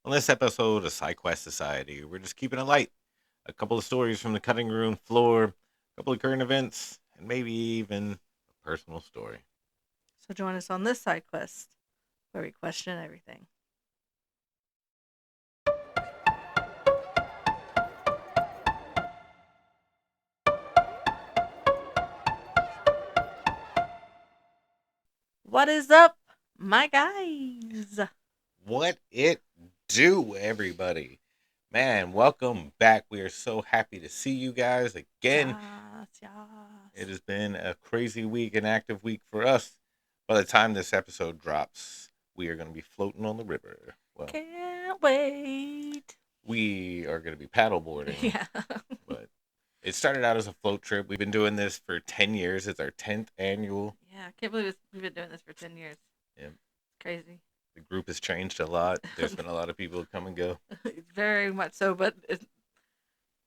On this episode of SciQuest Society, we're just keeping it light. A couple of stories from the cutting room floor, a couple of current events, and maybe even a personal story. So join us on this side quest where we question everything. What is up, my guys? What it do, everybody? Man, welcome back. We are so happy to see you guys again. Yes, It yes. has been a crazy week, an active week for us. By the time this episode drops, we are going to be floating on the river. Well, Can't wait. we are going to be paddleboarding, Yeah. but it started out as a float trip. We've been doing this for 10 years. It's our 10th annual. Yeah, I can't believe we've been doing this for 10 years. Yeah, It's crazy. the group has changed a lot. There's been a lot of people come and go. Very much so, but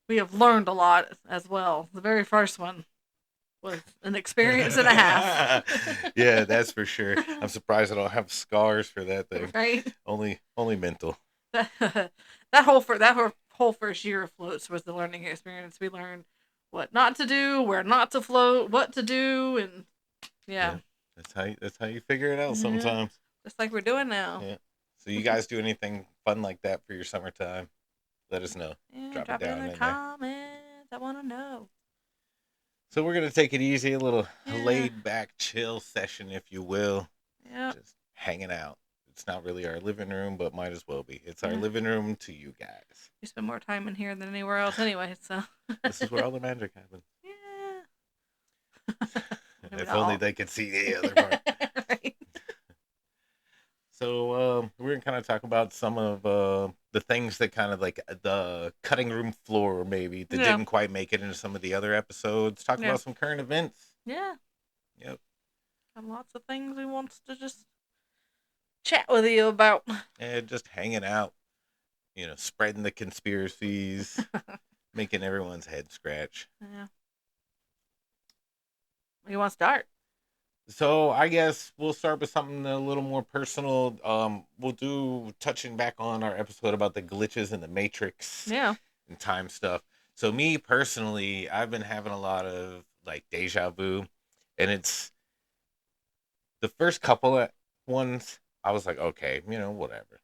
we have learned a lot as well. The very first one was an experience and a half. Yeah, that's for sure. I'm surprised I don't have scars for that thing. Right? Only mental. That whole first year of floats was the learning experience. We learned what not to do, where not to float, what to do, and yeah, Yeah, that's how you figure it out yeah, sometimes. just like we're doing now. Yeah. So you guys do anything fun like that for your summertime? Let us know. Yeah, Drop it drop it in down the in there. comments. I want to know. So we're gonna take it easy, a little Yeah, laid back, chill session, if you will. yeah, Just hanging out. It's not really our living room, but might as well be. It's our yeah. living room to you guys. We spend more time in here than anywhere else anyway. So This is where all the magic happens. yeah, maybe If not only all. they could see the other part. Right? So we're gonna kind of talk about some of the things that kind of like the cutting room floor maybe that Yeah, didn't quite make it into some of the other episodes. Talk yeah, about some current events. yeah. Yep. Got lots of things we want to just chat with you about. And just hanging out, spreading the conspiracies, making everyone's head scratch. Yeah. You want to start? So I guess we'll start with something a little more personal. We'll do touching back on our episode about the glitches in the Matrix Yeah. and time stuff. So me personally, I've been having a lot of like deja vu, and it's the first couple of ones. I was like, okay, whatever.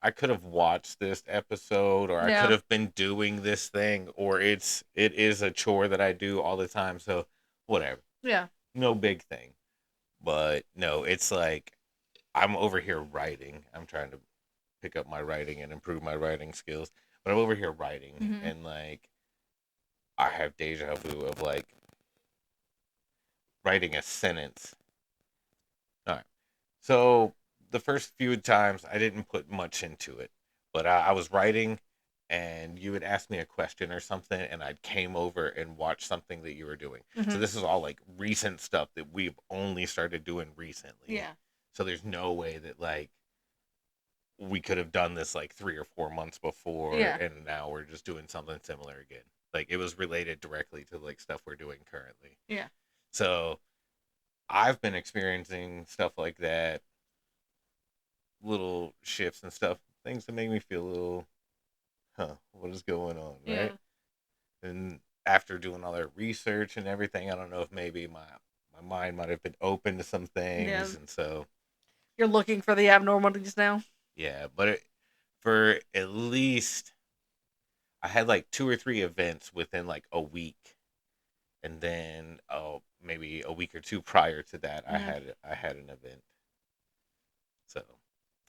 I could have watched this episode, or I could Yeah. have been doing this thing, or it is a chore that I do all the time. So whatever, Yeah. no big thing. But no, it's like I'm over here writing. I'm trying to pick up my writing and improve my writing skills. But I'm over here writing, Mhm. and like I have deja vu of like writing a sentence. All right. So the first few times I didn't put much into it, but I was writing, and you would ask me a question or something, and I came over and watched something that you were doing. So Mhm. this is all like recent stuff that we've only started doing recently. Yeah. So there's no way that like we could have done this like 3 or 4 months before, Yeah. and now we're just doing something similar again. Like it was related directly to like stuff we're doing currently. Yeah. So I've been experiencing stuff like that, little shifts and stuff, things that make me feel a little, what is going on, right? Yeah. And after doing all that research and everything, I don't know if maybe my mind might have been open to some Yeah. things, and so You're looking for the abnormalities now. yeah. But for at least I had like 2 or 3 events within like a week, and then maybe a week or two prior to that, I Yeah. had an event. So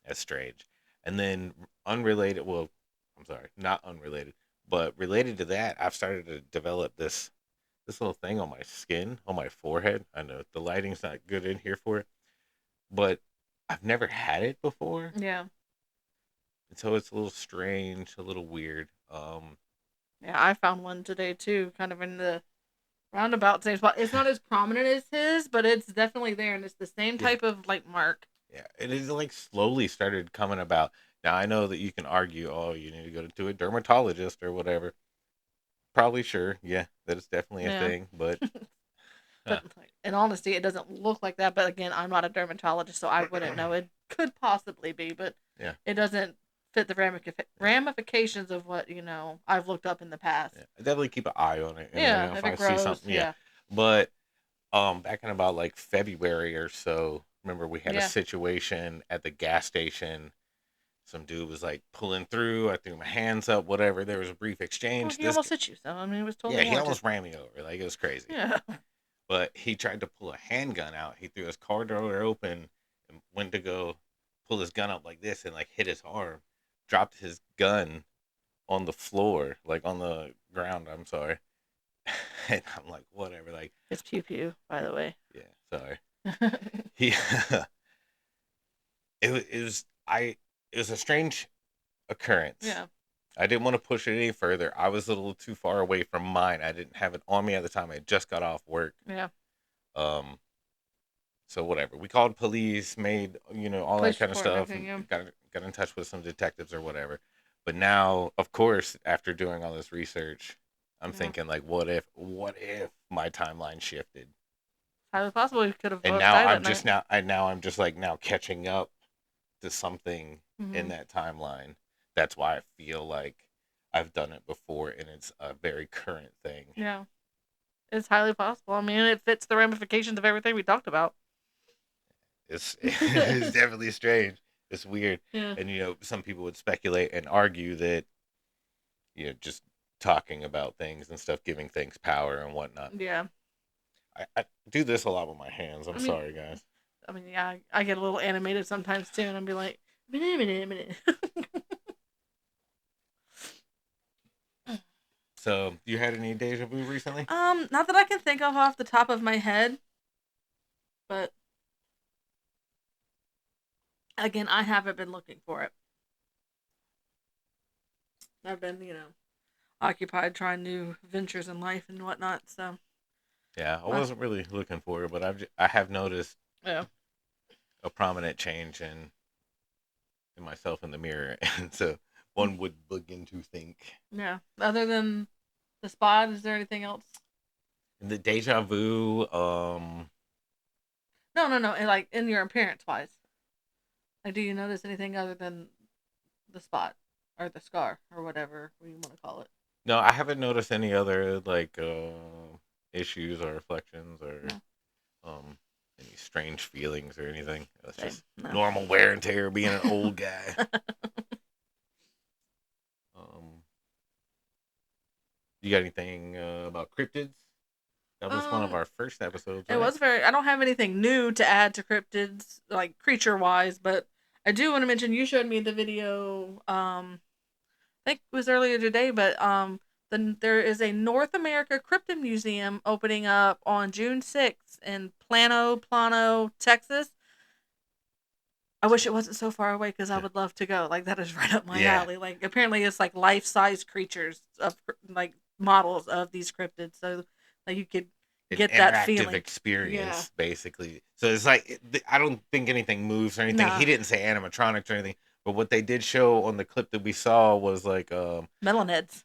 that's strange. And then unrelated, well, I'm sorry, not unrelated, but related to that, I've started to develop this little thing on my skin, on my forehead. I know the lighting's not good in here for it, but I've never had it before, Yeah. and so it's a little strange, a little weird. Yeah. I found one today too, kind of in the roundabout same spot. It's not as prominent as his, but it's definitely there, and it's the same Yeah, type of like mark. yeah, it is like slowly started coming about. Now I know that you can argue, oh, you need to go to a dermatologist or whatever. Probably sure, yeah, that is definitely a Yeah. thing, but But like, in honesty, it doesn't look like that. But again, I'm not a dermatologist, so I wouldn't know. It could possibly be, but yeah, it doesn't fit the ramifications of what I've looked up in the past. Yeah. I definitely keep an eye on it, and Yeah, if if I it see grows, something, yeah. yeah, But back in about like February or so, remember we had a yeah. situation at the gas station. Some dude was like pulling through. I threw my hands up, whatever. There was a brief Well, exchange. he almost hit you, so I mean, it was totally Yeah, he warranted. almost ran me over. Like, it was crazy. Yeah. But he tried to pull a handgun out. He threw his car door open and went to go pull his gun up like this and like hit his arm. Dropped his gun on the floor, like on the ground. I'm sorry. And I'm like, whatever. Like, It's pew pew, by the way. yeah, sorry. He, it was it was a strange occurrence. Yeah. I didn't want to push it any further. I was a little too far away from mine. I didn't have it on me at the time. I just got off work. Yeah. Um, so whatever. We called police, made all that Police kind of report and stuff, everything. Yeah. got in touch with some detectives or whatever. But now, of course, after doing all this research, I'm Yeah. thinking like, what if my timeline shifted? Highly possible he could have And both now died I'm that just night. now catching up to something in Hmm. that timeline. That's why I feel like I've done it before and it's a very current thing. Yeah. It's highly possible. I mean, it fits the ramifications of everything we talked about. It's definitely strange. It's weird. Yeah. And some people would speculate and argue that just talking about things and stuff, giving things power and whatnot. Yeah. I do this a lot with my hands. I'm I mean, sorry, guys. yeah, I get a little animated sometimes too, and I'll be like, minute. So, you had any deja vu recently? Not that I can think of off the top of my head, but again, I haven't been looking for it. I've been, occupied trying new ventures in life and whatnot. So, Yeah, I uh, wasn't really looking for it, but I have noticed yeah, a prominent change in myself in the mirror, and so one would begin to think. yeah. Other than the spot, is there anything else? The deja vu, No, no, no. Like in your appearance wise, like, do you notice anything other than the spot or the scar or whatever you want to call it? no, I haven't noticed any other like issues or reflections or No, um any strange feelings or anything. It's same. just No. normal wear and tear being an old guy. Um, you got anything about cryptids? That was one of um, our first episodes, it right? was very. I don't have anything new to add to cryptids, like creature wise, but I do want to mention you showed me the video. I think it was earlier today, but there is a North America Cryptid Museum opening up on June 6th in Plano, Texas. I wish it wasn't so far away because I would love to go. Like, that is right up my Yeah, alley. Like, apparently it's like life-size creatures of like models of these cryptids, so like you could an get that interactive feeling. Yeah. experience, basically. So it's like I don't think anything moves or anything. Nah. He didn't say animatronics or anything, but what they did show on the clip that we saw was like, Melonheads.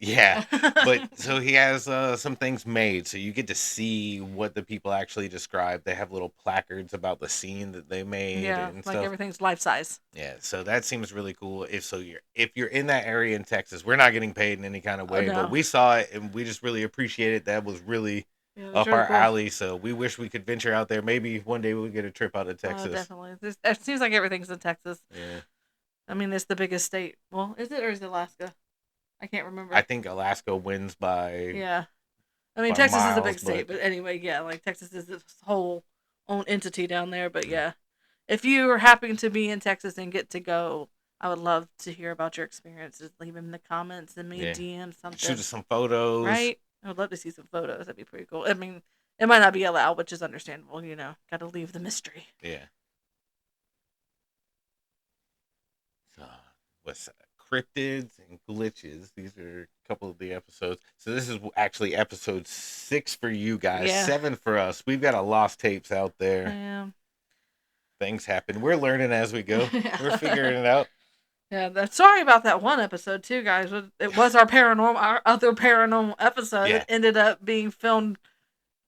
yeah. But so he has some things made, so you get to see what the people actually describe. They have little placards about the scene that they made Yeah, and like stuff. everything's life size. Yeah, so that seems really cool. If you're in that area in Texas, we're not getting paid in any kind of Oh way, but no. we saw it and we just really appreciate it. That was really Yeah, it was up really our cool. alley. So we wish we could venture out there. Maybe one day we'll get a trip out of Texas. Definitely. It seems like everything's in Texas. Yeah, I mean, it's the biggest state. Well, is it or is it Alaska? I can't I remember. think Alaska wins by Yeah. I mean, by Texas is a big miles, state, but but anyway, yeah, like Texas is this whole own entity down there. But mm, yeah, if you are happy to be in Texas and get to go, I would love to hear about your experiences. Leave them in the comments and me a yeah, DM shoot something. us some photos. Right? I would love to see some photos. That'd be pretty cool. I mean, it might not be allowed, which is understandable. Got to leave the mystery. Yeah. So, what's cryptids and glitches? These are a couple of the episodes. So this is actually episode 6 for you guys, Yeah. 7 for us. We've got a lost tapes out there. Yeah. Things happen. We're learning as we go. We're Yeah. figuring it out. Yeah, sorry about that one episode too, guys. It was our other paranormal episode. Yeah. It ended up being filmed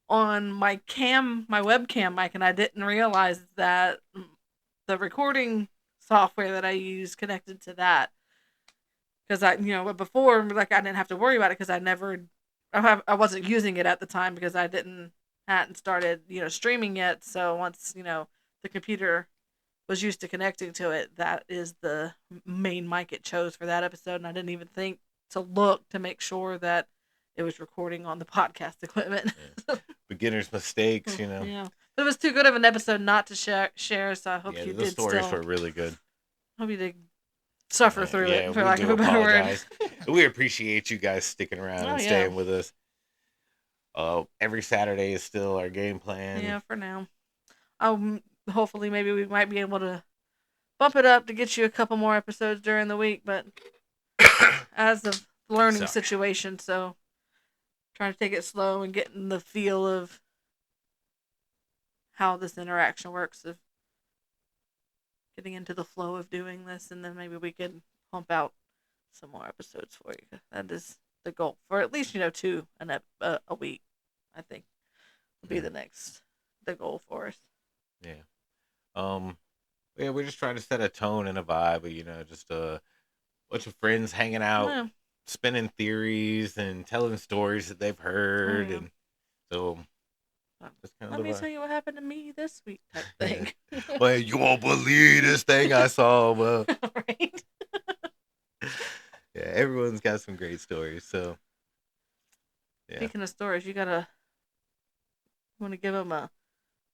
on my webcam mic, and I didn't realize that the recording software that I use connected to that. Because before, like, I didn't have to worry about it because I wasn't using it at the time because I hadn't started, streaming yet. So once, the computer was used to connecting to it, that is the main mic it chose for that episode. And I didn't even think to look to make sure that it was recording on the podcast equipment. Yeah. Beginner's mistakes, Yeah. But it was too good of an episode not to share, so I hope Yeah, you the did stories still. were really good. Hope you did suffer through Yeah, it, for we lack of do a better word. apologize. We appreciate you guys sticking around Oh, and yeah. staying with us. Every Saturday is still our game plan. Yeah, for now. Hopefully, maybe we might be able to bump it up to get you a couple more episodes during the week, but as a learning situation, so trying to take it slow and getting the feel of how this interaction works, of getting into the flow of doing this, and then maybe we can pump out some more episodes for you. That is the goal, for at least 2 a week. I think will be the goal for us. Yeah. Yeah, we're just trying to set a tone and a vibe, just a bunch of friends hanging out, Yeah. spinning theories and telling stories that they've heard, Oh, yeah. and so that's kind of Let the me vibe. tell you what happened to me this week, type thing. Well, you won't believe this thing I saw. Well, Right. yeah, everyone's got some great stories. So, yeah. Speaking of stories, want to give them a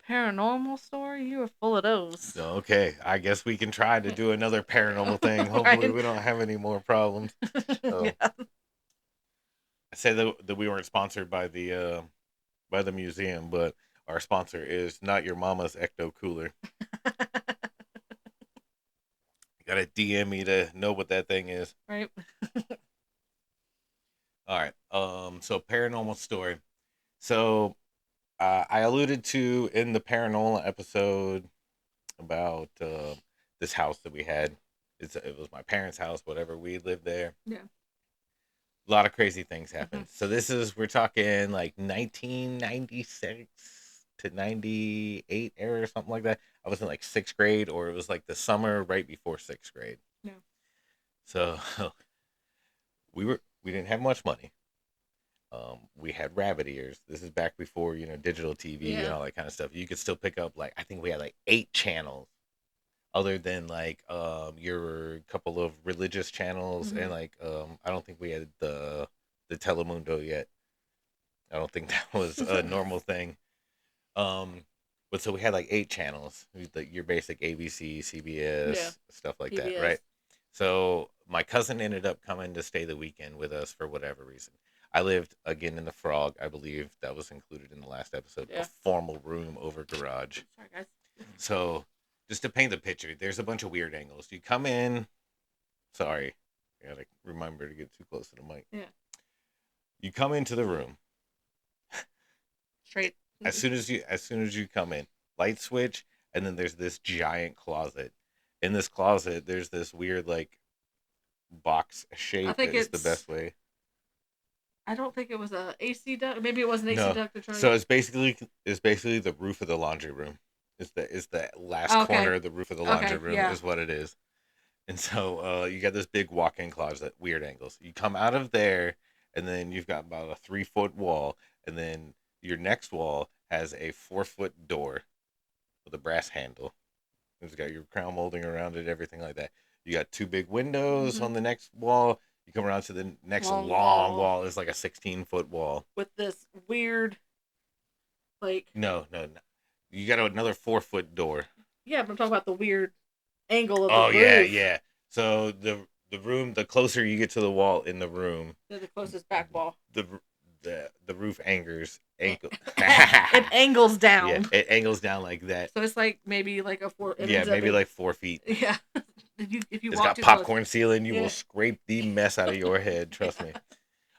paranormal story? You were full of those. Okay, I guess we can try to do another paranormal thing. Hopefully, Right. we don't have any more problems. Yeah. I said that we weren't sponsored by the museum, but our sponsor is Not Your Mama's Ecto Cooler. You gotta DM me to know what that thing is. Right. All right. So paranormal story. So I alluded to in the paranormal episode about this house that we had. It was my parents' house. Whatever, we lived there. Yeah. A lot of crazy things happened. So we're talking like 1996 to 98 era or something like that. I was in like sixth grade, or it was like the summer right before sixth grade. Yeah. So we didn't have much money. We had rabbit ears. This is back before digital TV and all that kind of stuff. You could still pick up, like, I think we had like 8 channels, other than like your couple of religious channels, and like I don't think we had the Telemundo yet. I don't think that was a normal thing. But so we had like 8 channels, your basic ABC, CBS, stuff like PBS. that, right? So my cousin ended up coming to stay the weekend with us for whatever reason. I lived again in the Frog, I believe that was included in the last episode. A formal room over garage. Sorry, guys. So just to paint the picture, there's a bunch of weird angles. You come in. Sorry, I gotta remember to get too close to the mic. Yeah. You come into the room. Straight. As soon as you come in, light switch, and then there's this giant closet. In this closet, there's this weird like box shape. I think it's the best way. I don't think it was a AC duct. Maybe it was an AC duct. So it's basically the roof of the laundry room. It's the last corner of the roof of the laundry room is what it is. And so you got this big walk-in closet, weird angles. You come out of there, and then you've got about a 3-foot wall, and then your next wall has a 4-foot door with a brass handle. It's got your crown molding around it, everything like that. You got 2 big windows on the next wall. You come around to the next long wall. It's like a 16-foot wall with this weird, like, no. You got another 4-foot door. Yeah, but I'm talking about the weird angle of the roof. Yeah. So the room, the closer you get to the wall in the room, the closest back wall, the roof angles. It angles down. Yeah, it angles down like that. So it's like maybe like a 4. Yeah, maybe like 4 feet. Yeah. If you it's got popcorn ceiling. You will scrape the mess out of your head. Trust me.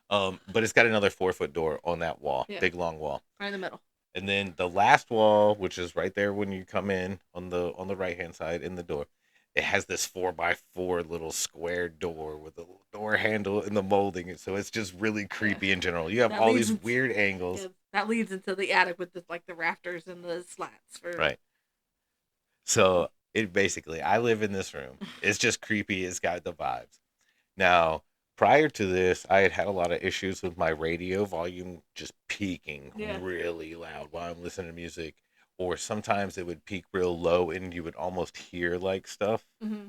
But it's got another 4-foot door on that wall, big long wall, right in the middle. And then the last wall, which is right there when you come in on the right hand side in the door, it has this 4x4 little square door with a door handle and the molding. So it's just really creepy in general. You have all these weird angles. Yeah, that leads into the attic with the rafters and the slats for right. So It basically, I live in this room. It's just creepy. It's got the vibes. Now, prior to this, I had had a lot of issues with my radio volume just peaking Yeah. really loud while I'm listening to music, or sometimes it would peak real low and you would almost hear like stuff. Hmm.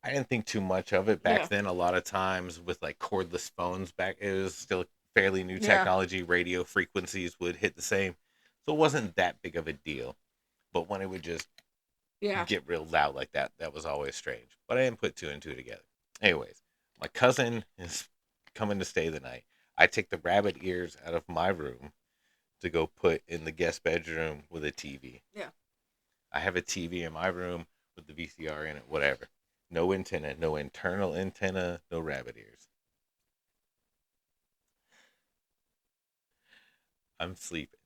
I didn't think too much of it back Yeah. then. A lot of times with like cordless phones back, it was still fairly new Yeah. technology. Radio frequencies would hit the same, so it wasn't that big of a deal. But when it would just Yeah. get real loud like that, that was always strange. But I didn't put two and two together. Anyways, my cousin is coming to stay the night. I take the rabbit ears out of my room to go put in the guest bedroom with a TV. Yeah. I have a TV in my room with the VCR in it, whatever. No antenna, no internal antenna, no rabbit ears. I'm sleeping.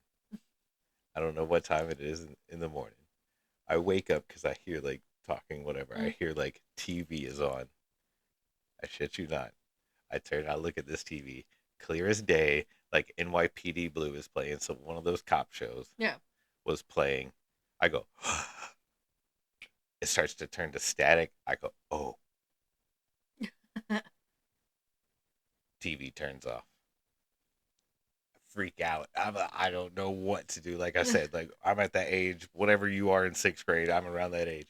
I don't know what time it is in the morning. I wake up because I hear like talking, whatever. I Mm. hear like TV is on. I shit you not. I turn, I look at this TV, clear as day, like NYPD Blue is playing. So one of those cop shows Yeah. was playing. I go, it starts to turn to static. I go, oh, TV turns off. Freak out. I don't know what to do. Like I said, like I'm at that age, whatever you are in sixth grade, I'm around that age.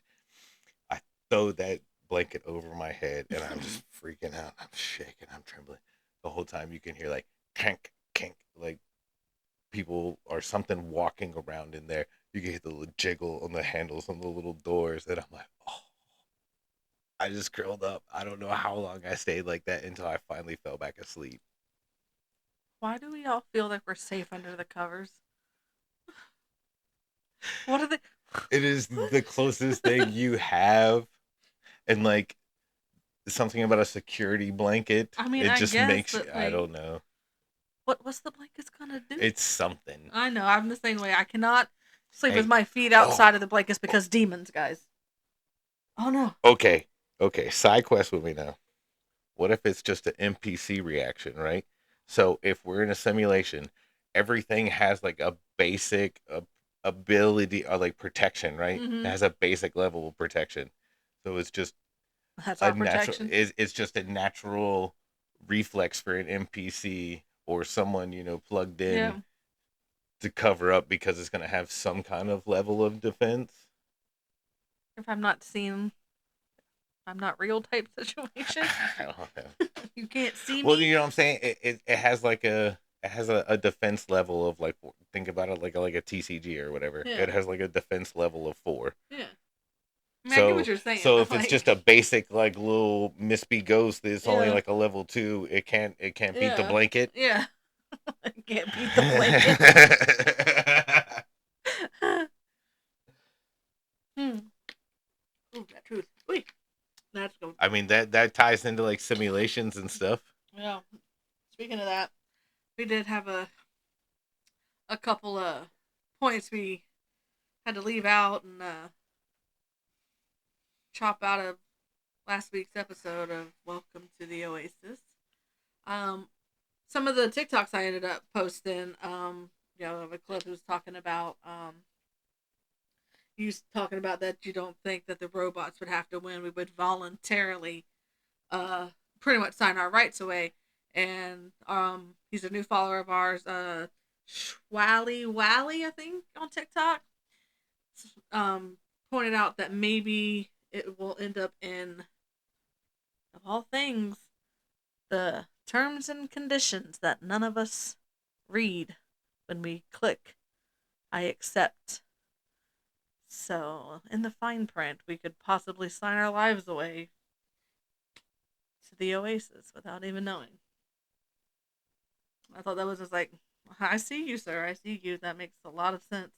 I throw that blanket over my head and I'm just freaking out. I'm shaking. I'm trembling. The whole time you can hear like kink, kink, like people or something walking around in there. You can hit the little jiggle on the handles on the little doors, and I'm like, oh, I just curled up. I don't know how long I stayed like that until I finally fell back asleep. Why do we all feel like we're safe under the covers? What are they? It is the closest thing you have, and like something about a security blanket. I mean, It I just guess, makes but I like, don't know. what's the blankets gonna do? It's something. I know. I'm the same way. I cannot sleep with Hey, my feet oh, outside of the blankets because demons, guys. Oh no. okay, okay. Side quest with me now. What if it's just an NPC reaction, right? So if we're in a simulation, everything has like a basic ability or like protection, right? It Mm-hmm. has a basic level of protection. So it's just That's a our natural. protection. It's just a natural reflex for an NPC or someone plugged in Yeah. to cover up because it's going to have some kind of level of defense. If I'm not seen, I'm not real type situation. I don't know. You can't see Well, me. you know what I'm saying? It has like a defense level of like, think about it like a TCG or whatever. It Yeah. has like a defense level of 4. Yeah. I mean, I get what So you're saying, so but if it's just a like, basic like little Mispy ghost that's only yeah, like a level 2, it can't beat the yeah, blanket. yeah. I can't beat the blanket. Hmm. Ooh, that truth. Wait, that's good. I mean that ties into like simulations and stuff. Yeah. Speaking of that, we did have a couple of points we had to leave out and chop out of last week's episode of Welcome to the Oasis. Um, some of the TikToks I ended up posting, the clip was talking about, you talking about that you don't think that the robots would have to win. We would voluntarily, uh, pretty much sign our rights away. And he's a new follower of ours, Schwally Wally, I think, on TikTok. Um, pointed out that maybe it will end up in, of all things, the terms and conditions that none of us read when we click I accept. So, in the fine print, we could possibly sign our lives away to the Oasis without even knowing. I thought that was just like, I see you, sir. I see you. That makes a lot of sense.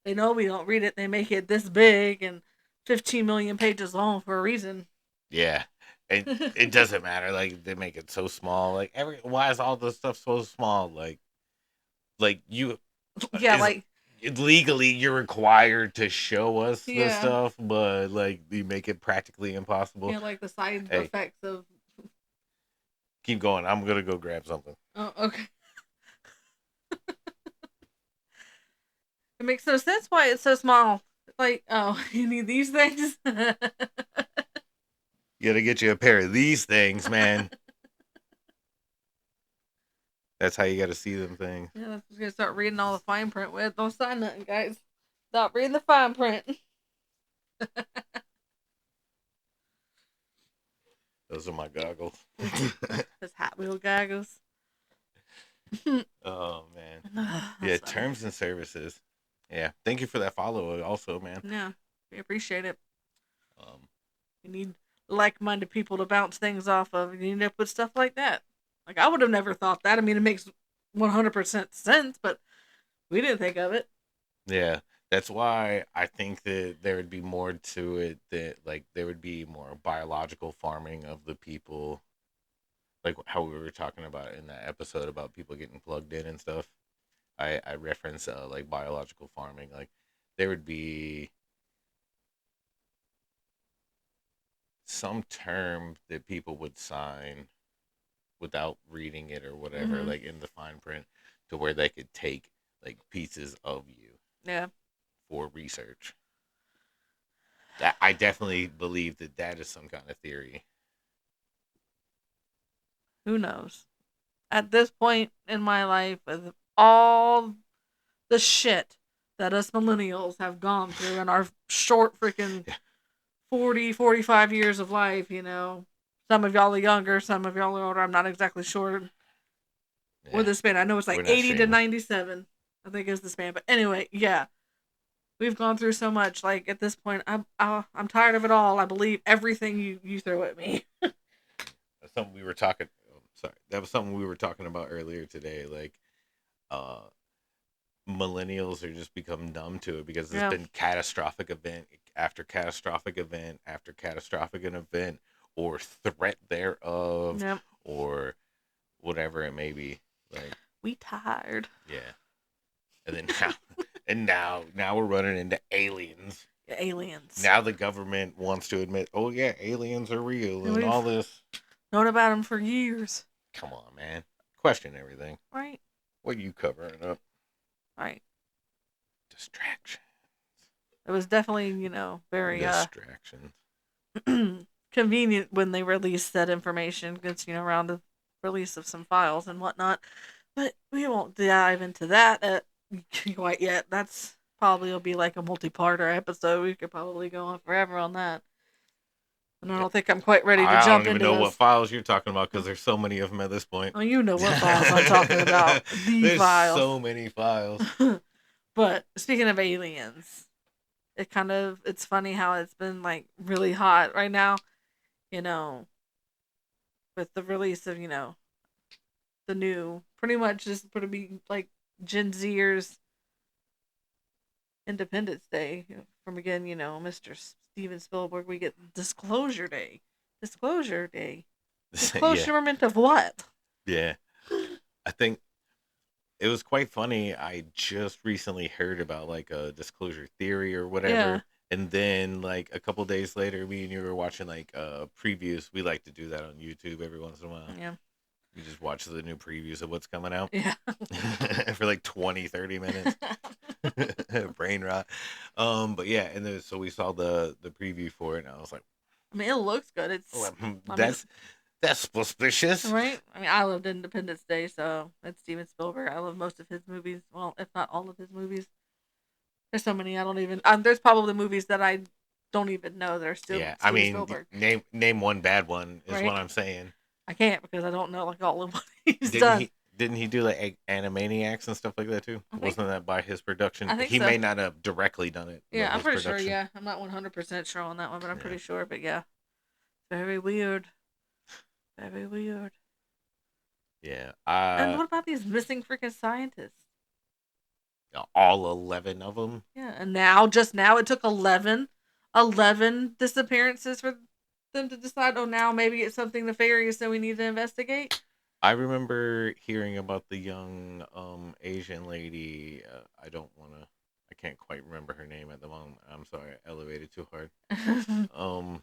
They know we don't read it. They make it this big and 15 million pages long for a reason. Yeah. It doesn't matter. Like they make it so small. Like why is all this stuff so small? Like you Yeah, is like, legally you're required to show us the yeah. stuff, but like you make it practically impossible. Yeah, like the side Hey, effects of. keep going. I'm gonna go grab something. Oh, okay. It makes no sense why it's so small. Like, oh, you need these things? You gotta get you a pair of these things, man. That's how you gotta see them things. Yeah, I'm just gonna start reading all the fine print with. Don't sign nothing, guys. Stop reading the fine print. Those are my goggles. That's Hot Wheel goggles. Oh man. Yeah, That's funny. terms and services. Yeah. Thank you for that follow also, man. Yeah, we appreciate it. Um You need like-minded people to bounce things off of. You end up with stuff like that. Like I would have never thought that. I mean, it makes 100% sense, but we didn't think of it. yeah. That's why I think that there would be more to it, that like there would be more biological farming of the people, like how we were talking about in that episode about people getting plugged in and stuff. I reference like biological farming. Like there would be some term that people would sign without reading it or whatever, Mm-hmm. like in the fine print, to where they could take like pieces of you Yeah. for research. That I definitely believe that that is some kind of theory. Who knows? At this point in my life, with all the shit that us millennials have gone through in our short freaking Yeah, 40, 45 years of life, some of y'all are younger, some of y'all are older. I'm not exactly sure what yeah. the span. I know it's like We're not 80 to shaming. 97. I think is the span. But anyway, yeah, we've gone through so much. Like at this point, I'm tired of it all. I believe everything you throw at me. That's something we were talking. Oh, sorry, that was something we were talking about earlier today. Like, uh, millennials are just become numb to it because there's Yeah. been catastrophic event after catastrophic event after catastrophic event, or threat thereof, Yep. or whatever it may be. Like, We tired. yeah. And then now, now we're running into aliens. Aliens. Now the government wants to admit, oh yeah, aliens are real And and all we've this. known about them for years. Come on, man. Question everything. Right. What you covering up? Right. Distraction. It was definitely, very Distractions. convenient when they released that information because, around the release of some files and whatnot. But we won't dive into that quite yet. That's probably will be like a multi-parter episode. We could probably go on forever on that. And I Yeah. don't think I'm quite ready to I don't jump even into know what those. files you're talking about because there's so many of them at this point. Oh, you know what files I'm talking about. The There's files. so many files. But speaking of aliens, it's funny how it's been like really hot right now, you know, with the release of, the new pretty much just going to be like Gen Zers Independence Day from again, Mr. Steven Spielberg. We get Disclosure Day. Disclosure Day. Yeah, Disclosure of what? yeah. I think it was quite funny. I just recently heard about like a disclosure theory or Yeah. whatever. And then like a couple days later, me and you were watching like previews. We like to do that on YouTube every once in a while. Yeah. We just watch the new previews of what's coming out Yeah. for like 20, 30 minutes. Brain rot. But yeah, and then so we saw the preview for it, and I was like, I mean, it looks good. oh, I mean, that's suspicious. right? I mean, I loved Independence Day, so it's Steven Spielberg. I love most of his movies. Well, if not all of his movies. There's so many I don't even. There's probably movies that I don't even know that are still Yeah, I Steven mean, Spielberg. name one bad one is Right? what I'm saying. I can't because I don't know like all of what he's Didn't done. he? Didn't he do like Animaniacs and stuff like that too? I think Wasn't that by his production? I think He so. may not have directly done it, Yeah, but I'm his pretty sure. production. Yeah, I'm not 100% sure on that one, but I'm Yeah, pretty sure. But yeah, very weird. Very weird. yeah. And what about these missing freaking scientists? All 11 of them. Yeah, and now just now it took 11 disappearances for them to decide. Oh, now maybe it's something nefarious that we need to investigate. I remember hearing about the young Asian lady. I don't want to. I can't quite remember her name at the moment. I'm sorry, I elevated too hard. Um,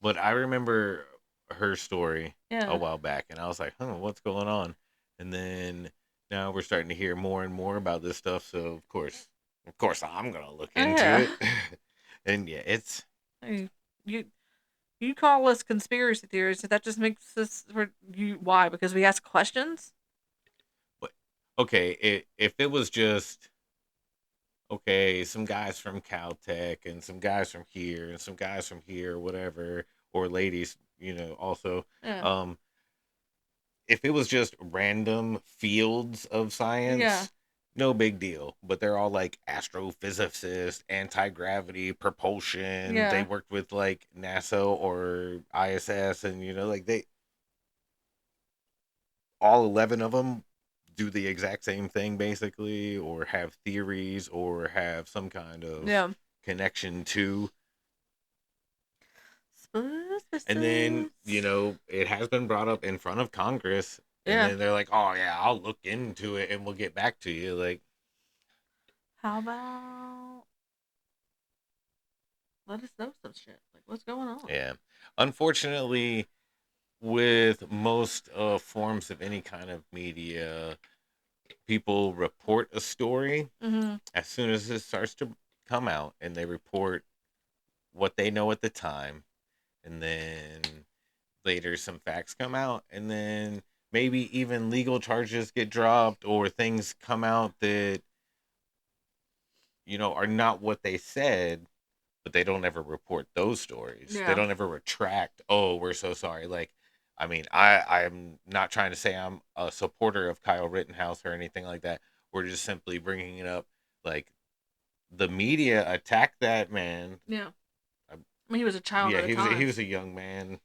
but I remember her story a Yeah, while back, and I was like, "Huh, what's going on?" And then now we're starting to hear more and more about this stuff. So of course, Of course, I'm gonna look into Yeah. it. And yeah, it's Hey, you you call us conspiracy theorists. That just makes us you. Why? Because we ask questions. but okay. If it was just okay, some guys from Caltech and some guys from here and some guys from here, whatever, or ladies, also. Yeah. Um, if it was just random fields of Yeah. science, no big deal. But they're all like astrophysicists, anti gravity, propulsion. They Yeah. worked with like NASA or ISS, and like they all 11 of them do the exact same thing basically, or have theories, or have some kind of Yeah. connection to. And then Suspicious. it has been brought up in front of Congress, and Yeah. then they're like, oh yeah, I'll look into it and we'll get back to you. Like, How about let us know some shit? Like, what's going on? yeah, unfortunately, with most forms of any kind of media, people report a story Mm-hmm. as soon as it starts to come out, and they report what they know at the time, and then later some facts come out, and then maybe even legal charges get dropped, or things come out that are not what they said, but they don't ever report those stories. They Yeah. don't ever retract, oh, we're so sorry. Like, I mean, I'm not trying to say I'm a supporter of Kyle Rittenhouse or anything like that. We're just simply bringing it up. Like, the media attacked that man. Yeah. I, I mean, he was a child yeah, at the he time. was a young man,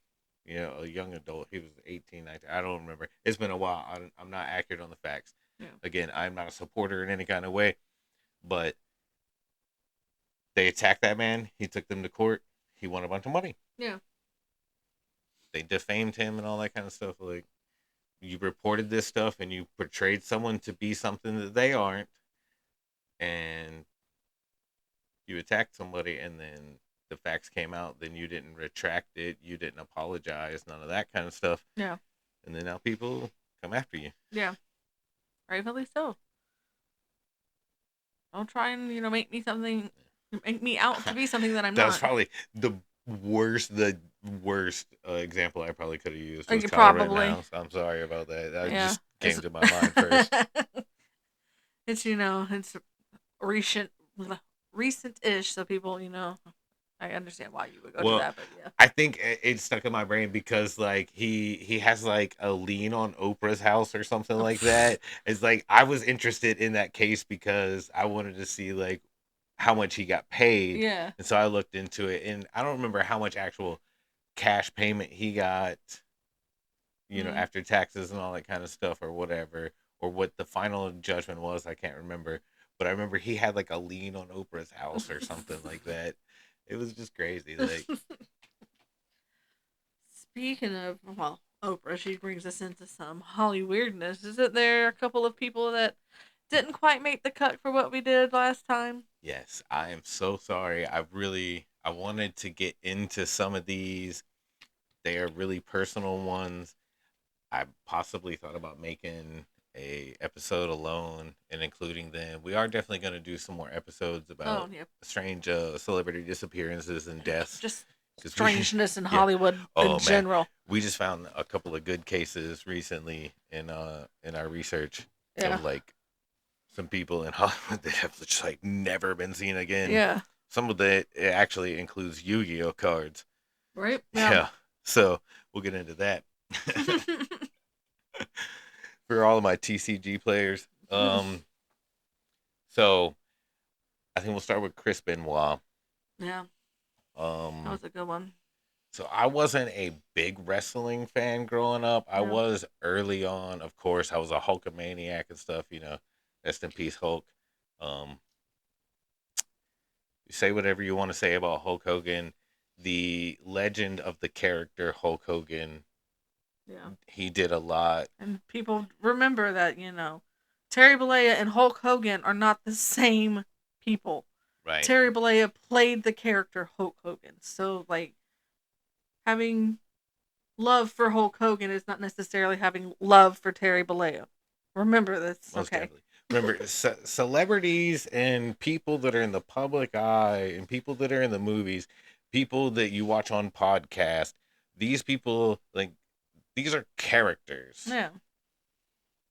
a young adult. He was 18, 19. I don't remember. It's been a while. I'm not accurate on the facts. Yeah. Again, I'm not a supporter in any kind of way, but they attacked that man. He took them to court. He won a bunch of money. Yeah. They defamed him and all that kind of stuff. Like, you reported this stuff and you portrayed someone to be something that they aren't, and you attacked somebody, and then the facts came out. Then you didn't retract it. You didn't apologize. None of that kind of stuff. Yeah. And then now people come after you. Yeah. Rightfully so. Don't try and make me out to be something that I'm That was not. probably the worst example I probably could have used was Like Kyle probably. Rittenhouse. I'm sorry about that. That Yeah. just It's came to my mind first. it's it's recent recent-ish, so people I understand why you would go to Well, that, but yeah. I think it stuck in my brain because like he has like a lien on Oprah's house or something like that. It's like I was interested in that case because I wanted to see like how much he got paid, Yeah. and so I looked into it, and I don't remember how much actual cash payment he got, Mm. after taxes and all that kind of stuff or whatever, or what the final judgment was. I can't remember, but I remember he had like a lien on Oprah's house or something like that. It was just crazy, like. Speaking of, well, Oprah, she brings us into some Holly weirdness. Isn't there a couple of people that didn't quite make the cut for what we did last time? Yes, I am so sorry. I wanted to get into some of these. They are really personal ones. I possibly thought about making a episode alone and including them. We are definitely going to do some more episodes Oh, about yeah. strange celebrity disappearances and deaths, Just because we strangeness in yeah. Hollywood in Oh man, general. we just found a couple of good cases recently in our research Yeah. of like some people in Hollywood that have just like never been seen again. Yeah. Some of that it actually includes Yu-Gi-Oh cards. Right? Yeah. Yeah, so we'll get into that for all of my TCG players. So I think we'll start with Chris Benoit. Yeah. That Um, was a good one. so I wasn't a big wrestling fan growing up. I Yeah. was early on, of course. I was a Hulkamaniac and stuff. Rest in peace, Hulk. Um, you say whatever you want to say about Hulk Hogan. The legend of the character Hulk Hogan, Yeah. he did a lot. And people remember that, Terry Bollea and Hulk Hogan are not the same people. Right. Terry Bollea played the character Hulk Hogan. So, like, having love for Hulk Hogan is not necessarily having love for Terry Bollea. Remember this, Most okay? definitely. Remember, celebrities and people that are in the public eye and people that are in the movies, people that you watch on podcast, these people, like, these are characters. Yeah.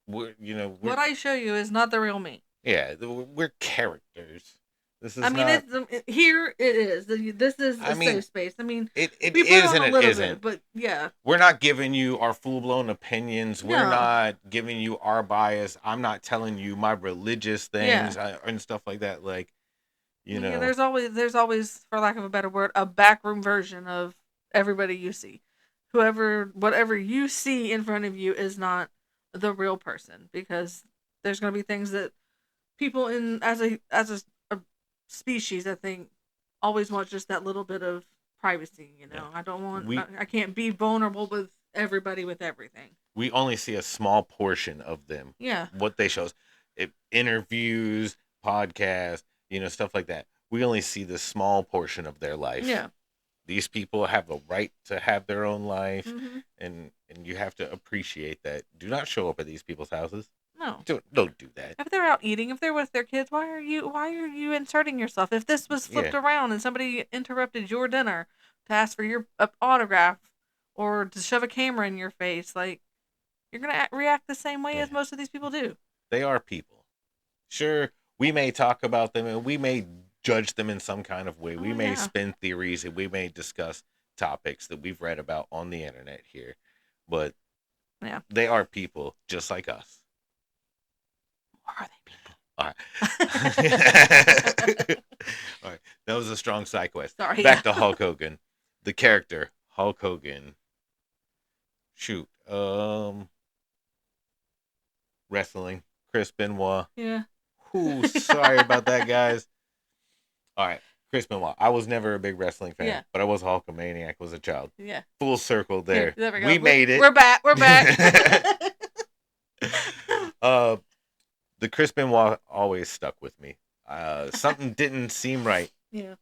We're What I show you is not the real me. yeah, we're characters. This I is mean, not. here it is. This is I a mean, safe space. I mean, it we put is on and a it little bit, isn't. but yeah, We're not giving you our full blown opinions. We're no, not giving you our bias. I'm not telling you my religious yeah, things and stuff like that. Like, I you mean, know, there's always, for lack of a better word, a backroom version of everybody you see. Whatever you see in front of you is not the real person, because there's going to be things that people in a species, I think, always want just that little bit of privacy. yeah. I don't want. We I can't be vulnerable with everybody with everything. we only see a small portion of them. Yeah. What they show us, interviews, podcasts, stuff like that. We only see the small portion of their life. Yeah. These people have a right to have their own life, Mhm. and you have to appreciate that. Do not show up at these people's houses. No. Don't do that. If they're out eating, if they're with their kids, why are you inserting yourself? If this was Yeah, flipped around and somebody interrupted your dinner to ask for your autograph or to shove a camera in your face, like, you're gonna react the same way as yeah. most of these people do. They are people. Sure, we may talk about them and we may judge them in some kind of way. We Oh may yeah. spin theories and we may discuss topics that we've read about on the internet here, but Yeah. they are people just like us. Are they people? All right. All right. That was a strong side quest. Sorry. Back to Hulk Hogan. The character, Hulk Hogan. Shoot. Wrestling. Chris Benoit. Yeah. Whoo, sorry about that, guys. All right. Chris Benoit. I was never a big wrestling fan, Yeah. but I was a Hulkamaniac as a child. Yeah. Full circle Here, there. there we go. We made it. We're back. We're back. uh, the Chris Benoit always stuck with me. Something didn't seem right. Yeah.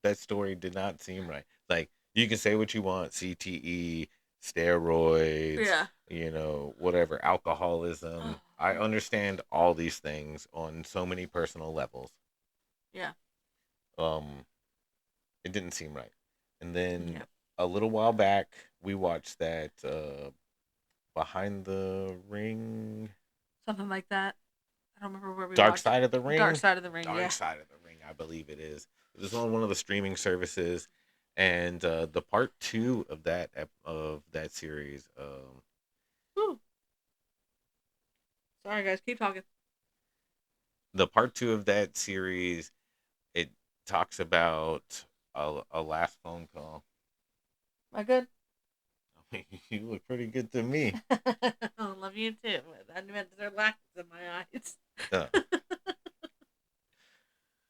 That story did not seem right. Like, you can say what you want, CTE, steroids, Yeah. whatever, alcoholism. Oh. I understand all these things on so many personal levels. Yeah. Um, it didn't seem right. And then Yeah. a little while back, we watched that Behind the Ring, Something like that. I don't remember where we Dark watched Side it. of the Ring. Dark Side of the Ring. Dark Yeah. Side of the Ring, I believe it is. It was on one of the streaming services, and the part two of that series. Whew. Sorry, guys. Keep talking. The part two of that series, it talks about a last phone call. Am I good? You look pretty good to me. I love you too. I meant there are lashes in my eyes.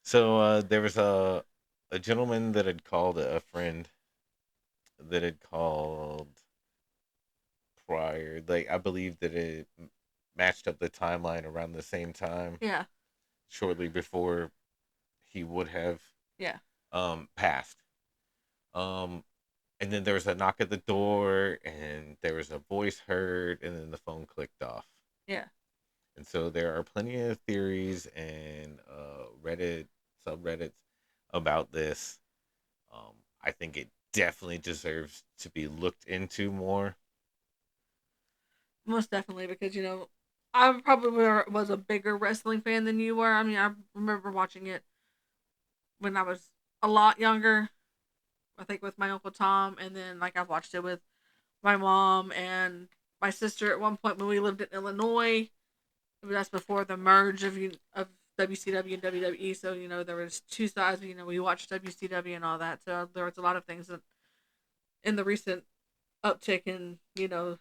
So there was a gentleman that had called a friend that had called prior. Like, I believe that it matched up the timeline around the same time, Yeah. shortly before he would have Yeah. passed. Um, and then there was a knock at the door, and there was a voice heard, and then the phone clicked off. Yeah. And so there are plenty of theories and Reddit subreddits about this. I think it definitely deserves to be looked into more. Most definitely, because I probably was a bigger wrestling fan than you were. I mean, I remember watching it when I was a lot younger. I think with my uncle Tom, and then like I've watched it with my mom and my sister at one point when we lived in Illinois. That's before the merge of WCW and WWE. So there was two sides. We watched WCW and all that. So there was a lot of things that in the recent uptick in the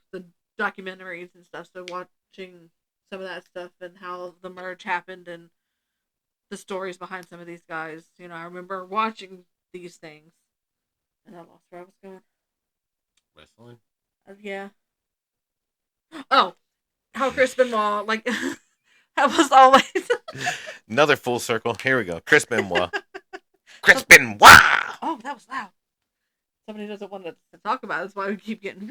documentaries and stuff. So watching some of that stuff and how the merge happened and the stories behind some of these guys. I remember watching these things, and I lost where I was going. Wrestling? Yeah. Oh, how Chris Benoit, like, that was always. Another full circle. Here we go. Chris Benoit. Chris Oh, Benoit! that was loud. Somebody doesn't want to talk about it. That's why we keep getting.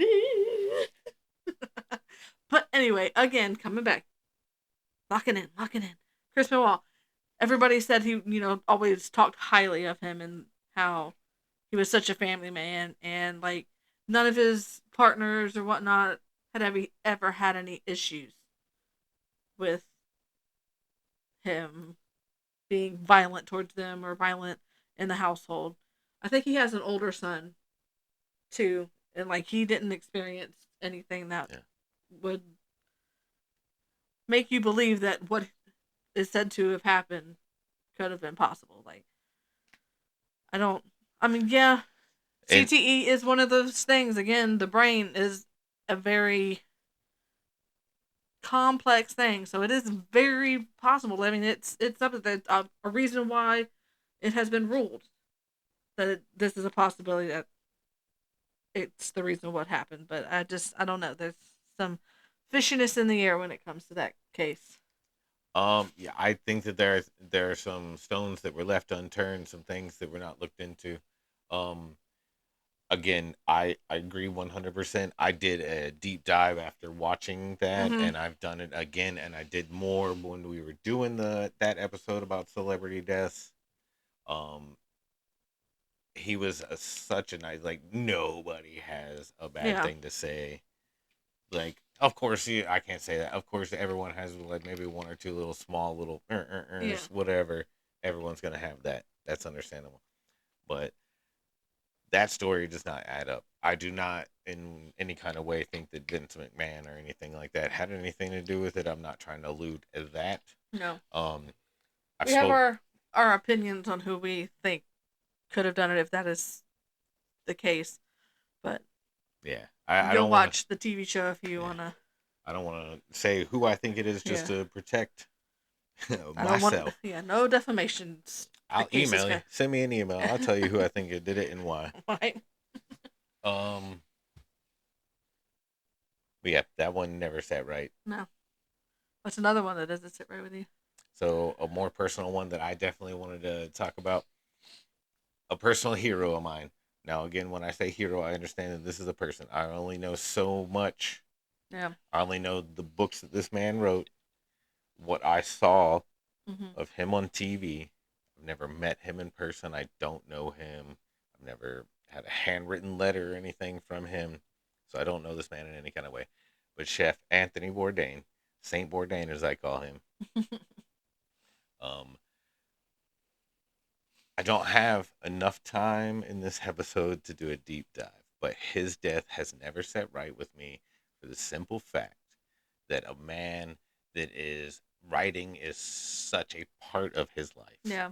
But anyway, again, coming back. lock it in. Chris Benoit. Everybody said he, always talked highly of him and how he was such a family man, and like none of his partners or whatnot had ever had any issues with him being violent towards them or violent in the household. I think he has an older son too, and like he didn't experience anything that Yeah. would make you believe that what is said to have happened could have been possible. Like I don't. I mean, yeah, And CTE is one of those things. Again, the brain is a very complex thing, so it is very possible. I mean, it's something that a reason why it has been ruled that this is a possibility that it's the reason what happened. But I don't know. There's some fishiness in the air when it comes to that case. yeah, I think that there are some stones that were left unturned, some things that were not looked into. Um, Again, I agree 100%. I did a deep dive after watching that, Mm-hmm. and I've done it again, and I did more when we were doing the that episode about celebrity deaths. Um, he was such a nice, like, nobody has a bad Yeah. thing to say. Like, of course, I can't say that. Of course, everyone has like maybe one or two little small little Yeah. whatever. Everyone's gonna have that. That's understandable. But that story does not add up. I do not, in any kind of way, think that Vince McMahon or anything like that had anything to do with it. I'm not trying to allude at that. No. Um, I've We have spoke. our opinions on who we think could have done it if that is the case. But Yeah, I you'll don't want to. watch the TV show if you Yeah, wanna. I don't want to say who I think it is just Yeah. to protect I don't want. myself. Yeah. No defamations. The I'll case is email you. good. Send me an email. I'll tell you who I think did it and why. Right. Um, but yeah, that one never sat right. No. What's another one that doesn't sit right with you? So a more personal one that I definitely wanted to talk about, a personal hero of mine. Now, again, when I say hero, I understand that this is a person. I only know so much. Yeah. I only know the books that this man wrote, what I saw Mm-hmm. of him on TV. I've never met him in person. I don't know him. I've never had a handwritten letter or anything from him. So I don't know this man in any kind of way. But Chef Anthony Bourdain, Saint Bourdain as I call him, um, I don't have enough time in this episode to do a deep dive, but his death has never set right with me for the simple fact that a man that is writing is such a part of his life. Yeah.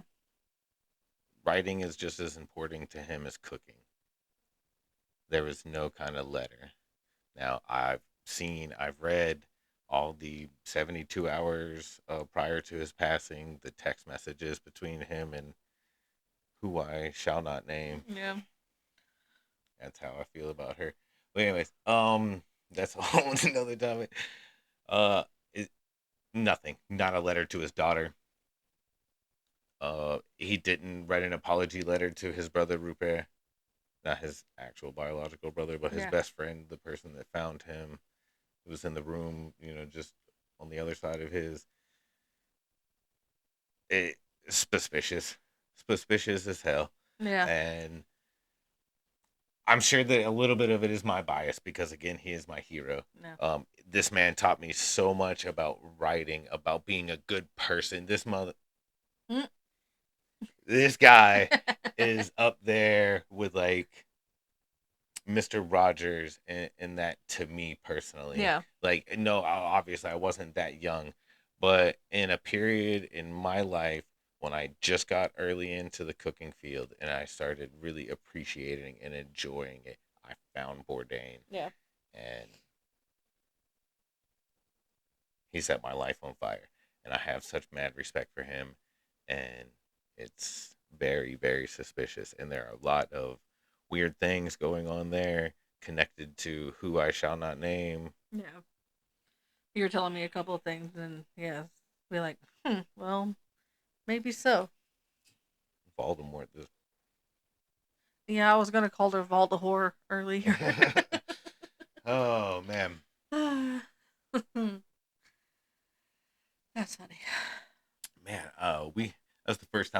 Writing is just as important to him as cooking. There was no kind of letter. Now, I've read all the 72 hours prior to his passing, the text messages between him and who I shall not name. Yeah. That's how I feel about her. But anyways, that's a whole another topic. Uh, it, nothing. Not a letter to his daughter. He didn't write an apology letter to his brother Rupert, not his actual biological brother, but his Yeah. best friend, the person that found him, who was in the room, just on the other side of his. It suspicious, suspicious as hell, Yeah. and I'm sure that a little bit of it is my bias because again, he is my hero. No. This man taught me so much about writing, about being a good person. Mm. This guy is up there with like Mr. Rogers in that to me personally. Yeah. Like, no, obviously I wasn't that young, but in a period in my life when I just got early into the cooking field and I started really appreciating and enjoying it, I found Bourdain Yeah. and he set my life on fire. And I have such mad respect for him. And it's very, very suspicious. And there are a lot of weird things going on there connected to who I shall not name. Yeah. You were telling me a couple of things, and yeah, be like, well, maybe so. Voldemort. This. Yeah, I was gonna call her Voldemort earlier. Oh, man. That's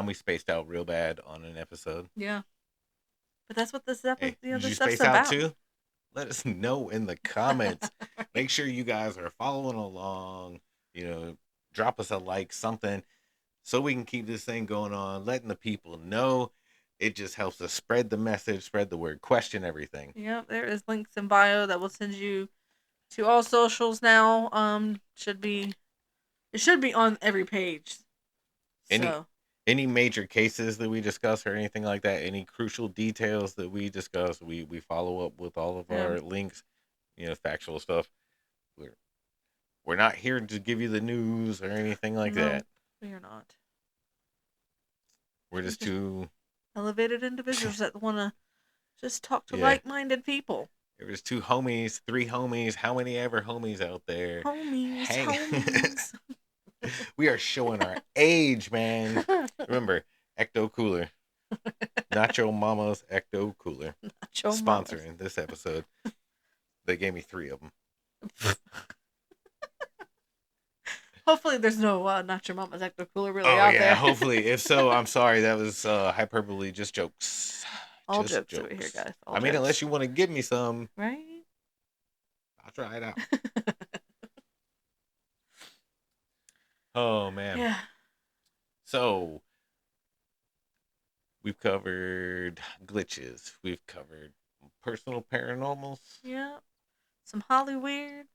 time we spaced out real bad on an episode. Yeah, but that's what this episode, Hey, did this you stuff's space out about. too? Let us know in the comments. Make sure you guys are following along. You know, drop us a like, something, so we can keep this thing going on, letting the people know. It just helps us spread the message, spread the word, question everything. Yep, there is links in bio that will send you to all socials now. It should be on every page. Any So any major cases that we discuss or anything like that, any crucial details that we discuss, we follow up with all of yeah, our links, factual stuff. We're we're not here to give you the news or anything like no, that. we are not. We're We're just just two elevated individuals that want to just talk to yeah. like-minded people. There was two homies, three homies, how many ever homies out there? Homies, Hang homies. We are showing our age, man. Remember, Ecto Cooler. Nacho Mama's Ecto Cooler. Nacho mamas. Sponsoring this episode. They gave me 3 of them. Hopefully, there's no Nacho Mama's Ecto Cooler really Oh out yeah, there. hopefully. If so, I'm sorry. That was hyperbole, just jokes. All Just jokes over here, jokes. guys. All I mean, unless jokes. you want to give me some, Right? I'll try it out. Oh man. Yeah. So we've covered glitches. We've covered personal paranormals. Yeah. Some Holly weird.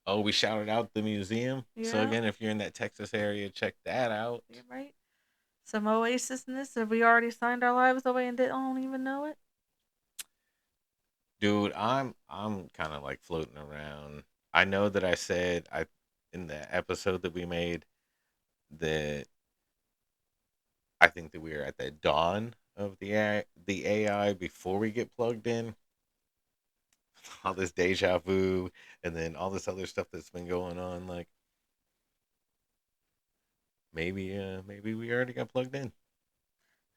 Oh, we shouted out the museum. So Yeah. again, if you're in that Texas area, check that out. You're right. Some oasisness. Have we already signed our lives away and don't even know it? Dude, I'm kind of like floating around. I know that I said I in the episode that we made that I think that we are at the dawn of the AI before we get plugged in. All this deja vu and then all this other stuff that's been going on. Like maybe we already got plugged in.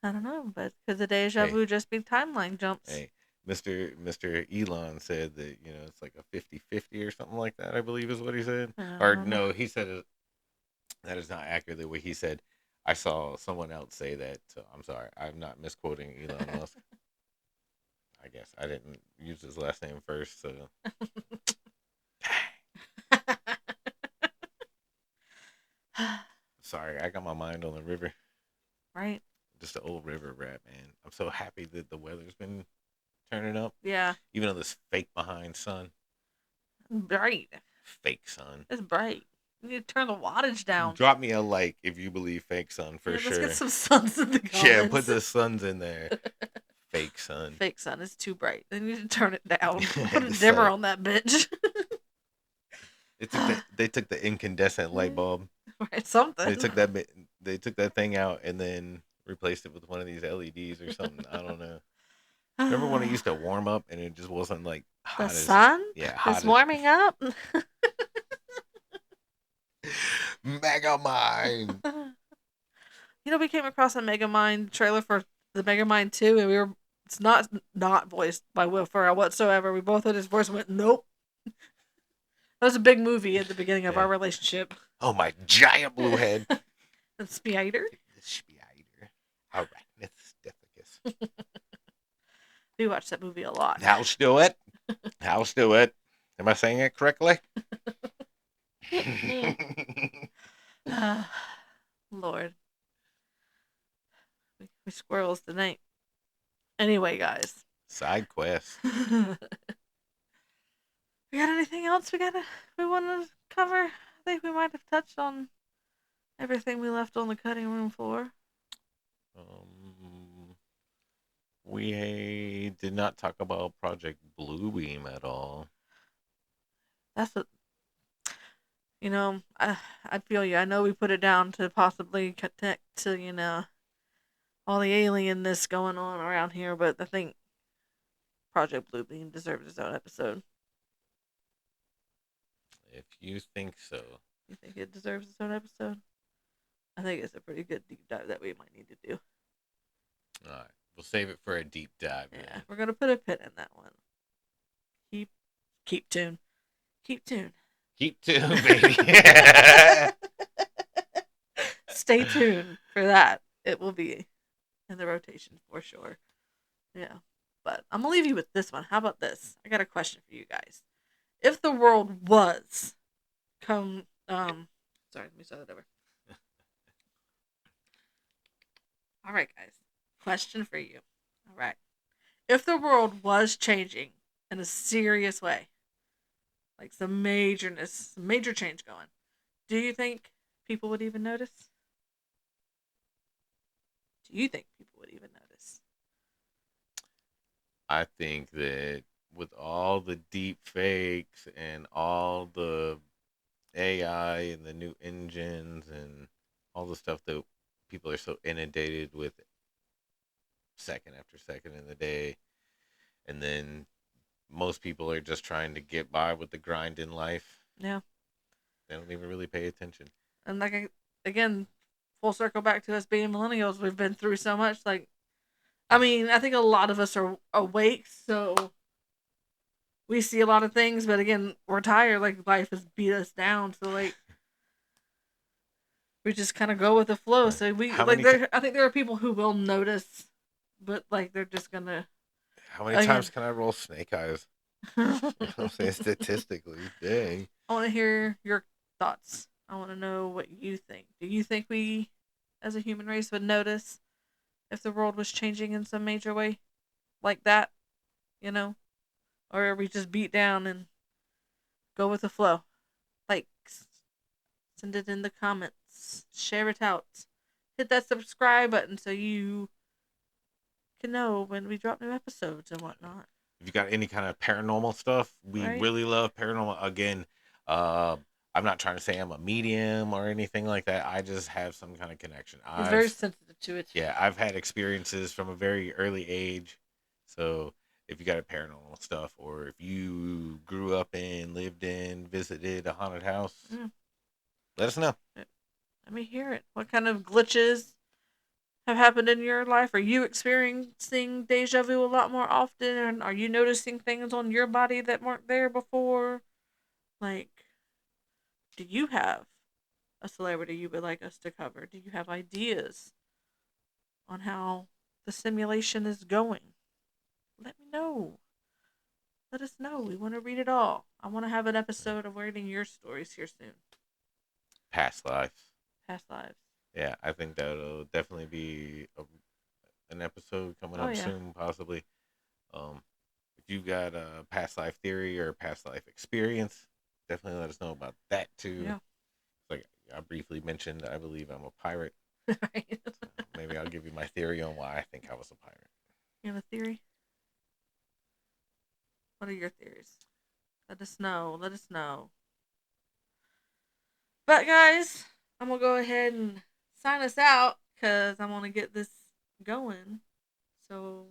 I don't know, but could the deja Hey, vu just be timeline jumps? hey, Mr. Elon said that it's like a 50-50 or something like that. I believe is what he said. I Or don't know. no, he said that is not accurately what he said. I saw someone else say that. So I'm sorry. I'm not misquoting Elon Musk. I guess I didn't use his last name first. So sorry. I got my mind on the river. Right? Just the old river rat, man. I'm so happy that the weather's been turning up. Yeah. Even though this fake behind sun. Bright. Fake sun. It's bright. You need to turn the wattage down. Drop me a like if you believe fake sun for Yeah, let's get sure. some suns in the Yeah, put comments. the suns in there. Fake sun. Fake sun is too bright. They need to turn it down. Put a The dimmer sun. on that bitch. They took the incandescent light bulb. Right, something. They took that thing out and then replaced it with one of these LEDs or something. I don't know. Remember when it used to warm up and it just wasn't like The hot as sun hot is as warming up. Megamind. We came across a Megamind trailer for the Megamind 2, and it's not voiced by Will Ferrell whatsoever. We both heard his voice and went, nope. That was a big movie at the beginning of Yeah. our relationship. Oh my giant blue head. The Spider. The spider. Arachnithstifficus. We watched that movie a lot. House do it. House do it. Am I saying it correctly? Lord. We squirrels tonight. Anyway, guys. Side quest. We got anything else we want to cover? I think we might have touched on everything we left on the cutting room floor. We did not talk about Project Bluebeam at all. That's I feel you. I know we put it down to possibly connect to all the alienness going on around here, but I think Project Bluebeam deserves its own episode. If you think so. You think it deserves its own episode? I think it's a pretty good deep dive that we might need to do. All right. We'll save it for a deep dive. Yeah, Man. we're gonna put a pin in that one. Keep tuned. Keep tuned. Keep tuned, baby. Stay tuned for that. it will be in the rotation for sure. Yeah. But I'm gonna leave you with this one. How about this? I got a question for you guys. If the world was come sorry, let me start that over. All right, guys. Question for you. All right. If the world was changing in a serious way, like some majorness, some major change going, do you think people would even notice? Do you think people would even notice? I think that with all the deep fakes and all the AI and the new engines and all the stuff that people are so inundated with second after second in the day, and then most people are just trying to get by with the grind in life. Yeah. They don't even really pay attention. And again, full circle back to us being millennials, we've been through so much. Like, I mean, I think a lot of us are awake, so we see a lot of things. But again, we're tired. Like life has beat us down, so like we just kind of go with the flow. So we How like many there. I think there are people who will notice, but like they're just gonna how many times again. can I roll snake eyes? I You know what I'm saying? Statistically, dang. want to hear your thoughts. I want to know what you think. Do you think we, as a human race, would notice if the world was changing in some major way like that? You know, or are we just beat down and go with the flow? Like, send it in the comments, share it out, hit that subscribe button so you can know when we drop new episodes and whatnot. If you got any kind of paranormal stuff, we Right? really love paranormal. Again, uh, I'm not trying to say I'm a medium or anything like that. I just have some kind of connection. He's very sensitive to it. Yeah, I've had experiences from a very early age. So if you got a paranormal stuff, or if you grew up in, lived in, visited a haunted house, Mm, let us know. let me hear it. What kind of glitches have happened in your life? Are you experiencing deja vu a lot more often? And are you noticing things on your body that weren't there before? Like, do you have a celebrity you would like us to cover? Do you have ideas on how the simulation is going? Let me know. Let us know. We want to read it all. I want to have an episode of reading your stories here soon. Past lives. Past lives. Yeah, I think that'll definitely be an episode coming Oh, up yeah. soon, possibly. Um, if you've got a past life theory or a past life experience, definitely let us know about that too. Yeah. Like I briefly mentioned, I believe I'm a pirate. Right. So maybe I'll give you my theory on why I think I was a pirate. You have a theory? What are your theories? Let us know. Let us know. But, guys, I'm going to go ahead and sign us out because I want to get this going. So,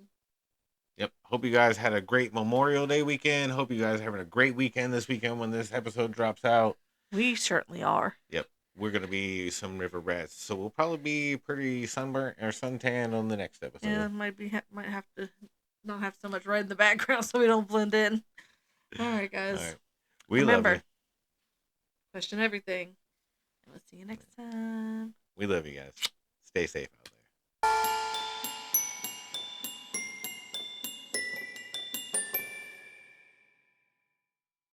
Yep. Hope you guys had a great Memorial Day weekend. Hope you guys are having a great weekend this weekend when this episode drops out. we certainly are. Yep. We're gonna be some river rats, so we'll probably be pretty sunburnt or suntan on the next Yeah, episode. might have to not have so much red in the background so we don't blend in. All right, All guys. right. We love you. Remember, question everything. And we'll see you next time. We love you guys. Stay safe out there.